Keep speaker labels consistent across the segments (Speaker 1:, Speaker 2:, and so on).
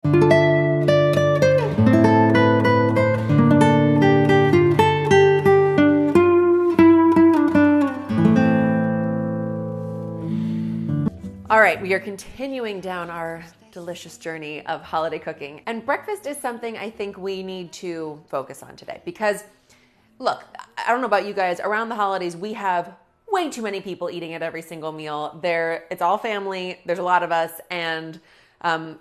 Speaker 1: All right, we are continuing down our delicious journey of holiday cooking. And breakfast is something I think we need to focus on today because, look, I don't know about you guys, around the holidays, we have way too many people eating at every single meal. It's all family, there's a lot of us, and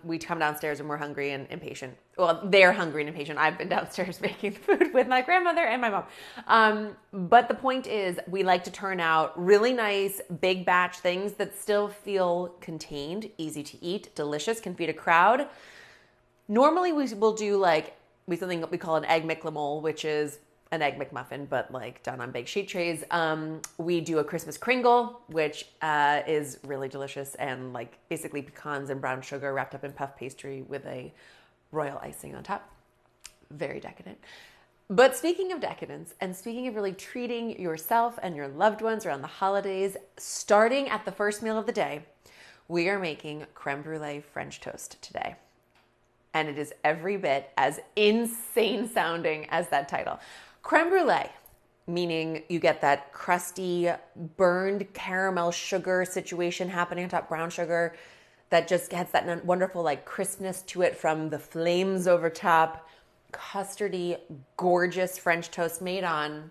Speaker 1: we come downstairs and we're hungry and impatient. Well, they're hungry and impatient. I've been downstairs making food with my grandmother and my mom. But the point is, we like to turn out really nice, big batch things that still feel contained, easy to eat, delicious, can feed a crowd. Normally, we will do something we call an egg McLamole, which is an egg McMuffin, but like done on big sheet trays. We do a Christmas Kringle, which is really delicious and like basically pecans and brown sugar wrapped up in puff pastry with a royal icing on top. Very decadent. But speaking of decadence and speaking of really treating yourself and your loved ones around the holidays, starting at the first meal of the day, we are making Creme Brûlée French Toast today. And it is every bit as insane sounding as that title. Creme Brûlée, meaning you get that crusty, burned caramel sugar situation happening on top, brown sugar, that just gets that wonderful like crispness to it from the flames over top. Custardy, gorgeous French toast made on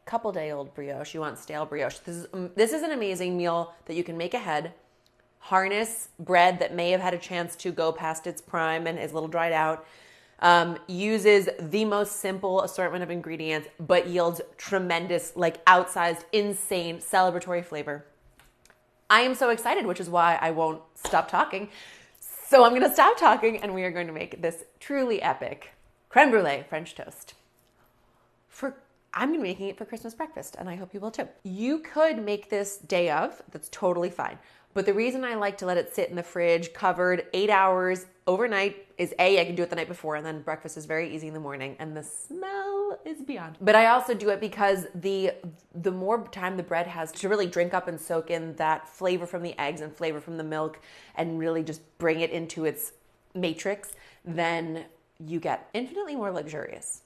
Speaker 1: couple-day-old brioche. You want stale brioche. This is an amazing meal that you can make ahead. Harness bread that may have had a chance to go past its prime and is a little dried out. Uses the most simple assortment of ingredients, but yields tremendous, like outsized, insane celebratory flavor. I am so excited, which is why I won't stop talking. So I'm going to stop talking and we are going to make this truly epic Creme Brûlée French Toast. I'm going to be making it for Christmas breakfast, and I hope you will too. You could make this day of, that's totally fine. But the reason I like to let it sit in the fridge covered 8 hours overnight is I can do it the night before, and then breakfast is very easy in the morning, and the smell is beyond. But I also do it because the more time the bread has to really drink up and soak in that flavor from the eggs and flavor from the milk and really just bring it into its matrix, then you get infinitely more luxurious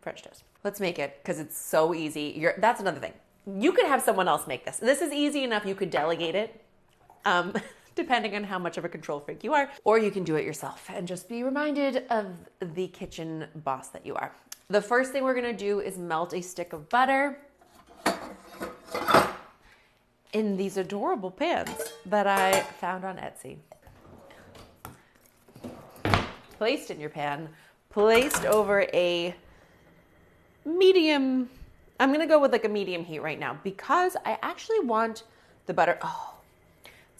Speaker 1: French toast. Let's make it because it's so easy. That's another thing. You could have someone else make this. This is easy enough. You could delegate it. Depending on how much of a control freak you are, or you can do it yourself and just be reminded of the kitchen boss that you are. The first thing we're gonna do is melt a stick of butter in these adorable pans that I found on Etsy. Placed in your pan, placed over a medium, I'm gonna go with like a medium heat right now because I actually want the butter,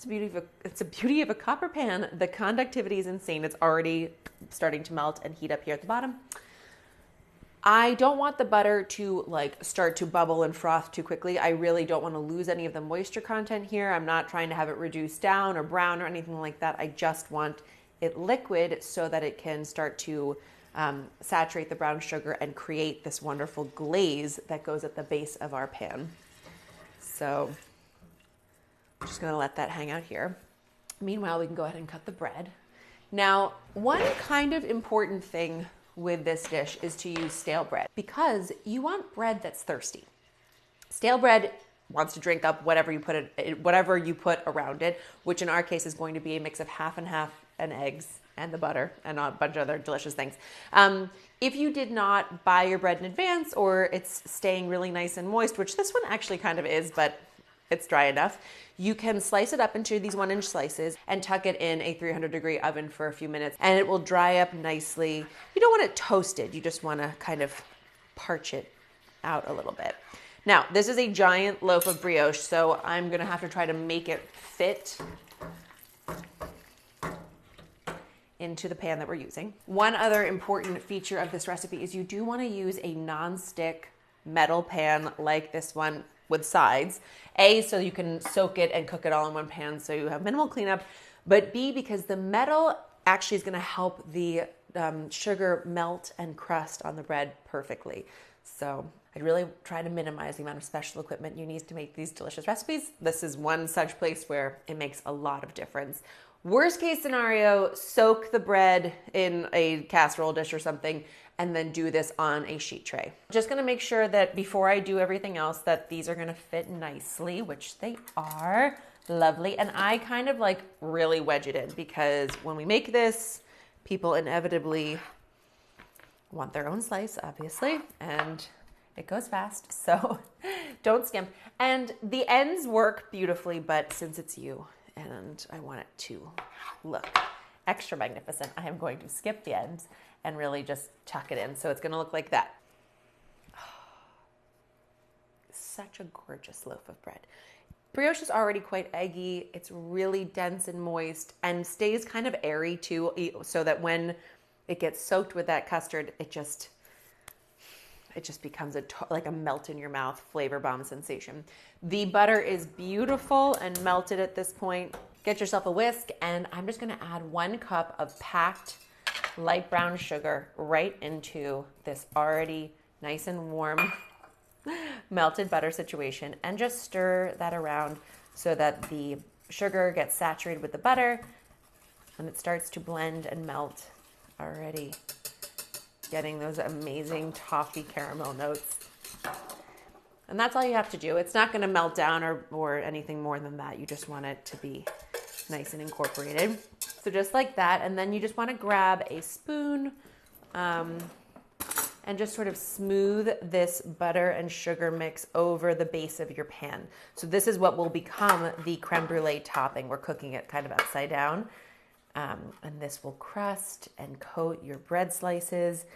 Speaker 1: it's a beauty of a copper pan. The conductivity is insane. It's already starting to melt and heat up here at the bottom. I don't want the butter to like start to bubble and froth too quickly. I really don't want to lose any of the moisture content here. I'm not trying to have it reduced down or brown or anything like that. I just want it liquid so that it can start to saturate the brown sugar and create this wonderful glaze that goes at the base of our pan. So I'm just going to let that hang out here. Meanwhile, we can go ahead and cut the bread. Now, one kind of important thing with this dish is to use stale bread because you want bread that's thirsty. Stale bread wants to drink up whatever you put around it, which in our case is going to be a mix of half and half and eggs and the butter and a bunch of other delicious things. If you did not buy your bread in advance or it's staying really nice and moist, which this one actually kind of is, but it's dry enough, you can slice it up into these 1-inch slices and tuck it in a 300-degree oven for a few minutes and it will dry up nicely. You don't want it toasted. You just want to kind of parch it out a little bit. Now, this is a giant loaf of brioche, so I'm going to have to try to make it fit into the pan that we're using. One other important feature of this recipe is you do want to use a non-stick metal pan like this one with sides. A, so you can soak it and cook it all in one pan so you have minimal cleanup, but B, because the metal actually is going to help the sugar melt and crust on the bread perfectly. So I really try to minimize the amount of special equipment you need to make these delicious recipes. This is one such place where it makes a lot of difference Worst case scenario, soak the bread in a casserole dish or something and then do this on a sheet tray. Just gonna make sure that before I do everything else that these are gonna fit nicely, which they are. Lovely. And I kind of like really wedge it in because when we make this, people inevitably want their own slice, obviously, and it goes fast, so don't skimp. And the ends work beautifully, but since it's you and I want it to look extra magnificent, I am going to skip the ends and really just tuck it in. So it's gonna look like that. Such a gorgeous loaf of bread. Brioche is already quite eggy. It's really dense and moist and stays kind of airy too, so that when it gets soaked with that custard, it just becomes like a melt in your mouth flavor bomb sensation. The butter is beautiful and melted at this point. Get yourself a whisk, and I'm just gonna add 1 cup of packed light brown sugar right into this already nice and warm melted butter situation, and just stir that around so that the sugar gets saturated with the butter and it starts to blend and melt, already getting those amazing toffee caramel notes. And that's all you have to do. It's not going to melt down or anything more than that. You just want it to be nice and incorporated. So just like that, and then you just want to grab a spoon and just sort of smooth this butter and sugar mix over the base of your pan. So this is what will become the creme brulee topping. We're cooking it kind of upside down. And this will crust and coat your bread slices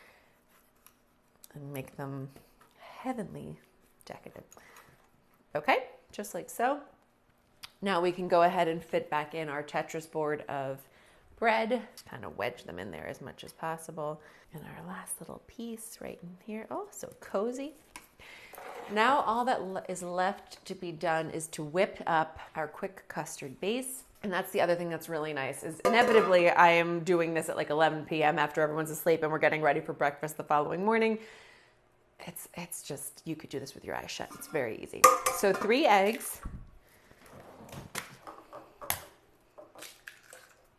Speaker 1: and make them heavenly decadent. Okay, just like so. Now we can go ahead and fit back in our Tetris board of bread, kind of wedge them in there as much as possible. And our last little piece right in here. Oh, so cozy. Now all that is left to be done is to whip up our quick custard base. And that's the other thing that's really nice is inevitably I am doing this at like 11 p.m. after everyone's asleep and we're getting ready for breakfast the following morning. It's just, you could do this with your eyes shut. It's very easy. So 3 eggs.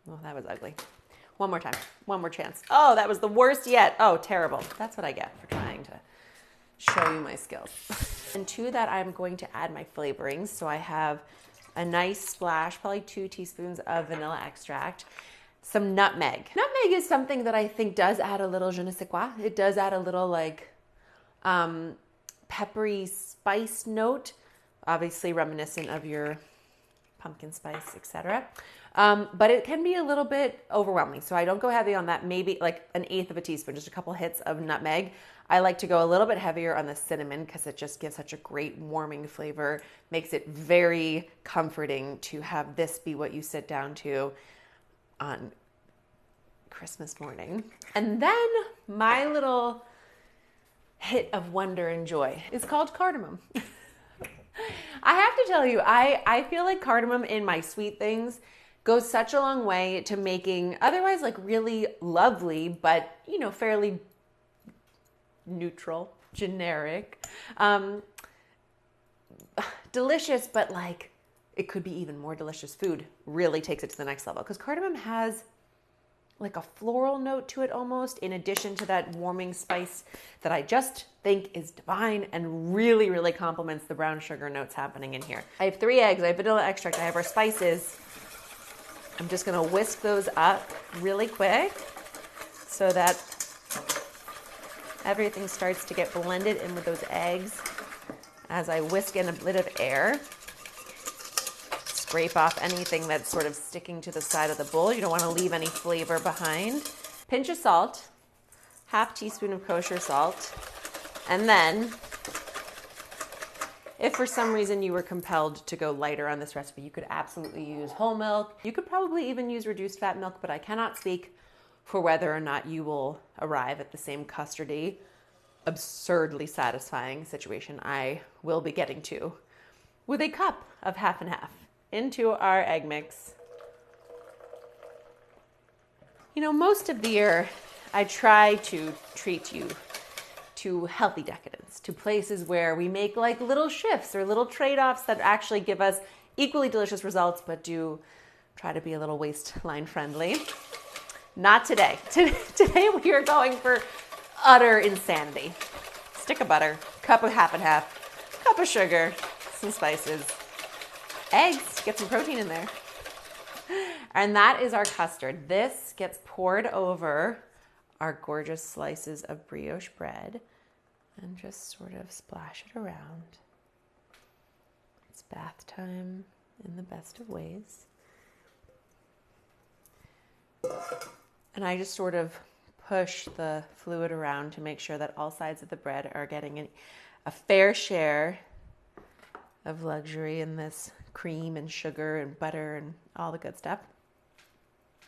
Speaker 1: Oh, that was ugly. One more time. One more chance. Oh, that was the worst yet. Oh, terrible. That's what I get for trying to show you my skills. And to that, I'm going to add my flavorings. So I have a nice splash, probably 2 teaspoons of vanilla extract, some nutmeg. Nutmeg is something that I think does add a little je ne sais quoi. It does add a little like peppery spice note, obviously reminiscent of your pumpkin spice, etc. But it can be a little bit overwhelming. So I don't go heavy on that, maybe like 1/8 of a teaspoon, just a couple hits of nutmeg. I like to go a little bit heavier on the cinnamon because it just gives such a great warming flavor, makes it very comforting to have this be what you sit down to on Christmas morning. And then my little hit of wonder and joy is called cardamom. I have to tell you, I feel like cardamom in my sweet things goes such a long way to making otherwise like really lovely, but you know, fairly neutral, generic, delicious, but like it could be even more delicious food, really takes it to the next level. Because cardamom has like a floral note to it almost, in addition to that warming spice that I just think is divine and really, really complements the brown sugar notes happening in here. I have 3 eggs, I have vanilla extract, I have our spices. I'm just gonna whisk those up really quick so that everything starts to get blended in with those eggs. As I whisk in a bit of air, scrape off anything that's sort of sticking to the side of the bowl. You don't want to leave any flavor behind. Pinch of salt, 1/2 teaspoon of kosher salt, and then if for some reason you were compelled to go lighter on this recipe, you could absolutely use whole milk. You could probably even use reduced fat milk, but I cannot speak for whether or not you will arrive at the same custardy, absurdly satisfying situation I will be getting to with a cup of 1/2 and 1/2 into our egg mix. You know, most of the year I try to treat you to healthy decadence, to places where we make like little shifts or little trade-offs that actually give us equally delicious results, but do try to be a little waistline friendly. Not today. Today we are going for utter insanity. Stick of butter, cup of half and half, cup of sugar, some spices, eggs, get some protein in there. And that is our custard. This gets poured over our gorgeous slices of brioche bread and just sort of splash it around. It's bath time in the best of ways. And I just sort of push the fluid around to make sure that all sides of the bread are getting a fair share of luxury in this cream and sugar and butter and all the good stuff.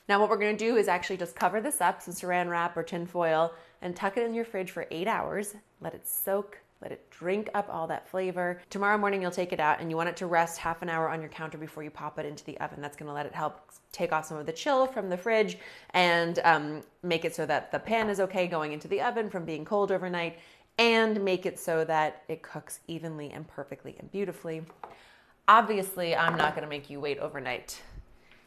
Speaker 1: Now what we're going to do is actually just cover this up, some saran wrap or tin foil, and tuck it in your fridge for 8 hours. Let it soak, let it drink up all that flavor. Tomorrow morning you'll take it out and you want it to rest half an hour on your counter before you pop it into the oven. That's going to let it help take off some of the chill from the fridge and make it so that the pan is okay going into the oven from being cold overnight, and make it so that it cooks evenly and perfectly and beautifully. Obviously, I'm not going to make you wait overnight.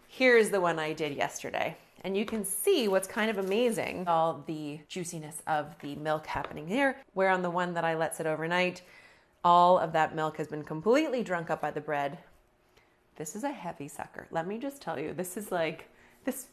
Speaker 1: Here's the one I did yesterday. And you can see what's kind of amazing, all the juiciness of the milk happening here, where on the one that I let sit overnight, all of that milk has been completely drunk up by the bread. This is a heavy sucker. Let me just tell you, this is like, this,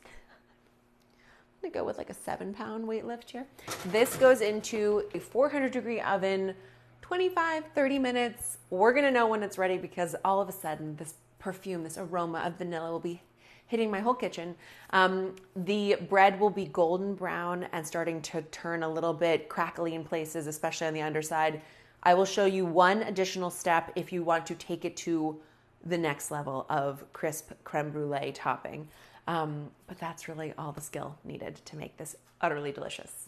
Speaker 1: I'm gonna go with like a 7-pound weight lift here. This goes into a 400-degree oven, 25, 30 minutes. We're gonna know when it's ready because all of a sudden this perfume, this aroma of vanilla will be hitting my whole kitchen. The bread will be golden brown and starting to turn a little bit crackly in places, especially on the underside. I will show you one additional step if you want to take it to the next level of crisp creme brulee topping. But that's really all the skill needed to make this utterly delicious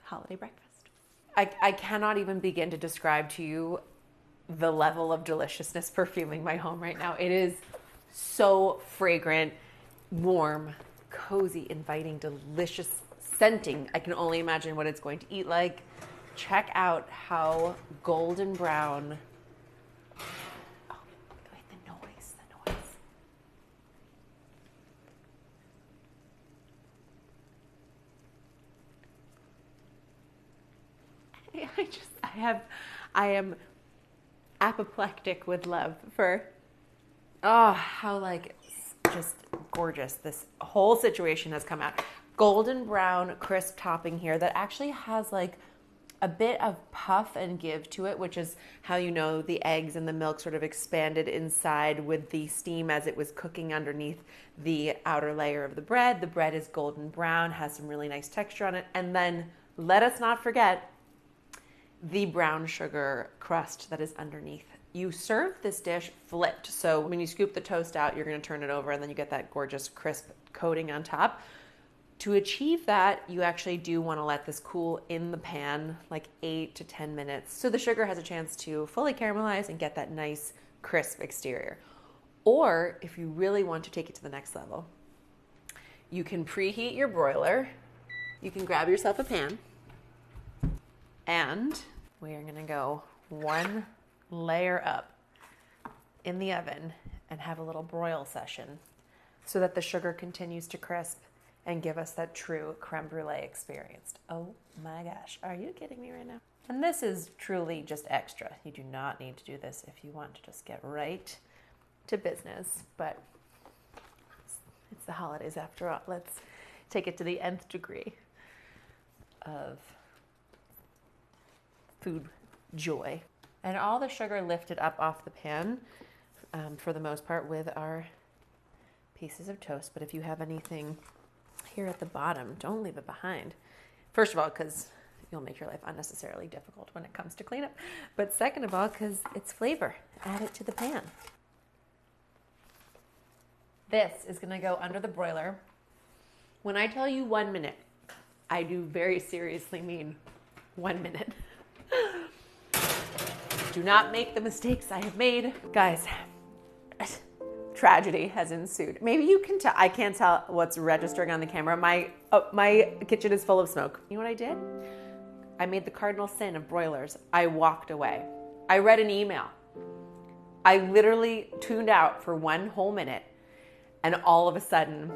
Speaker 1: holiday breakfast. I cannot even begin to describe to you the level of deliciousness perfuming my home right now. It is so fragrant, warm, cozy, inviting, delicious scenting. I can only imagine what it's going to eat like. Check out how golden brown. Oh, wait, the noise. I am apoplectic with love for, how like just gorgeous this whole situation has come out. Golden brown crisp topping here that actually has like a bit of puff and give to it, which is how you know the eggs and the milk sort of expanded inside with the steam as it was cooking underneath the outer layer of the bread. The bread is golden brown, has some really nice texture on it. And then let us not forget the brown sugar crust that is underneath. You serve this dish flipped. So when you scoop the toast out, you're going to turn it over and then you get that gorgeous crisp coating on top. To achieve that, you actually do want to let this cool in the pan like 8 to 10 minutes so the sugar has a chance to fully caramelize and get that nice crisp exterior. Or if you really want to take it to the next level, you can preheat your broiler. You can grab yourself a pan and we are going to go one layer up in the oven and have a little broil session so that the sugar continues to crisp and give us that true creme brulee experience. Oh my gosh, are you kidding me right now? And this is truly just extra. You do not need to do this if you want to just get right to business, but it's the holidays after all. Let's take it to the nth degree of food joy. And all the sugar lifted up off the pan for the most part with our pieces of toast. But if you have anything here at the bottom, don't leave it behind. First of all, because you'll make your life unnecessarily difficult when it comes to cleanup. But second of all, because it's flavor. Add it to the pan. This is going to go under the broiler. When I tell you 1 minute, I do very seriously mean 1 minute. Do not make the mistakes I have made. Guys, tragedy has ensued. Maybe you can tell. I can't tell what's registering on the camera. My kitchen is full of smoke. You know what I did? I made the cardinal sin of broilers. I walked away. I read an email. I literally tuned out for 1 whole minute and all of a sudden,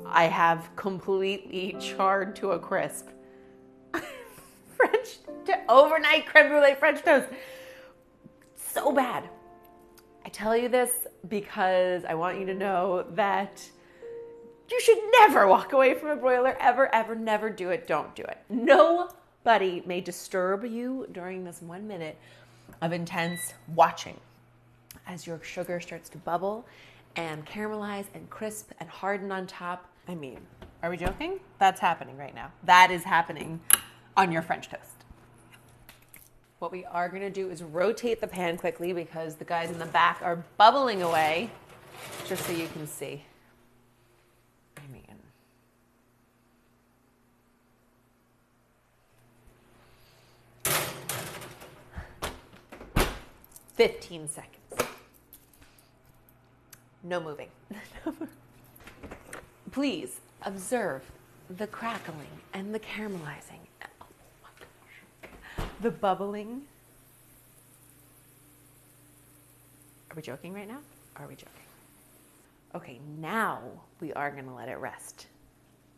Speaker 1: I have completely charred to a crisp overnight creme brulee French toast. So bad. I tell you this because I want you to know that you should never walk away from a broiler, ever, ever, never do it. Don't do it. Nobody may disturb you during this 1 minute of intense watching as your sugar starts to bubble and caramelize and crisp and harden on top. I mean, are we joking? That's happening right now. That is happening on your French toast. What we are going to do is rotate the pan quickly because the guys in the back are bubbling away, just so you can see. I mean, 15 seconds. No moving. Please observe the crackling and the caramelizing. Oh my gosh. The bubbling. Are we joking right now? Are we joking? Okay, now we are going to let it rest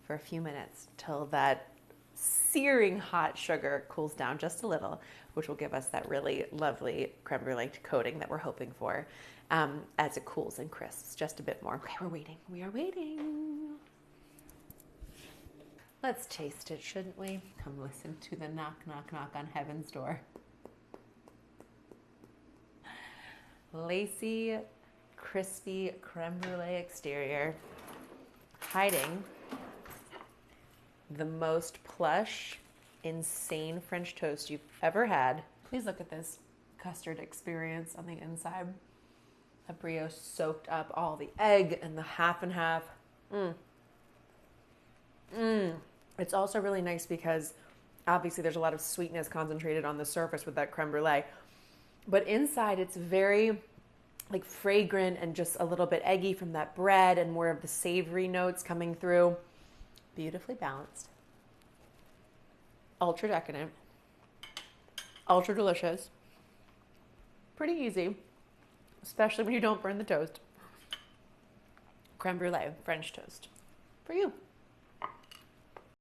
Speaker 1: for a few minutes till that searing hot sugar cools down just a little, which will give us that really lovely creme brulee coating that we're hoping for as it cools and crisps just a bit more. Okay, we're waiting. We are waiting. Let's taste it, shouldn't we? Come listen to the knock, knock, knock on heaven's door. Lacy, crispy creme brulee exterior, hiding the most plush, insane French toast you've ever had. Please look at this custard experience on the inside. The brioche soaked up all the egg and the half and half. It's also really nice because obviously there's a lot of sweetness concentrated on the surface with that creme brulee. But inside it's very like fragrant and just a little bit eggy from that bread and more of the savory notes coming through. Beautifully balanced. Ultra decadent. Ultra delicious. Pretty easy, especially when you don't burn the toast. Creme brulee French toast for you.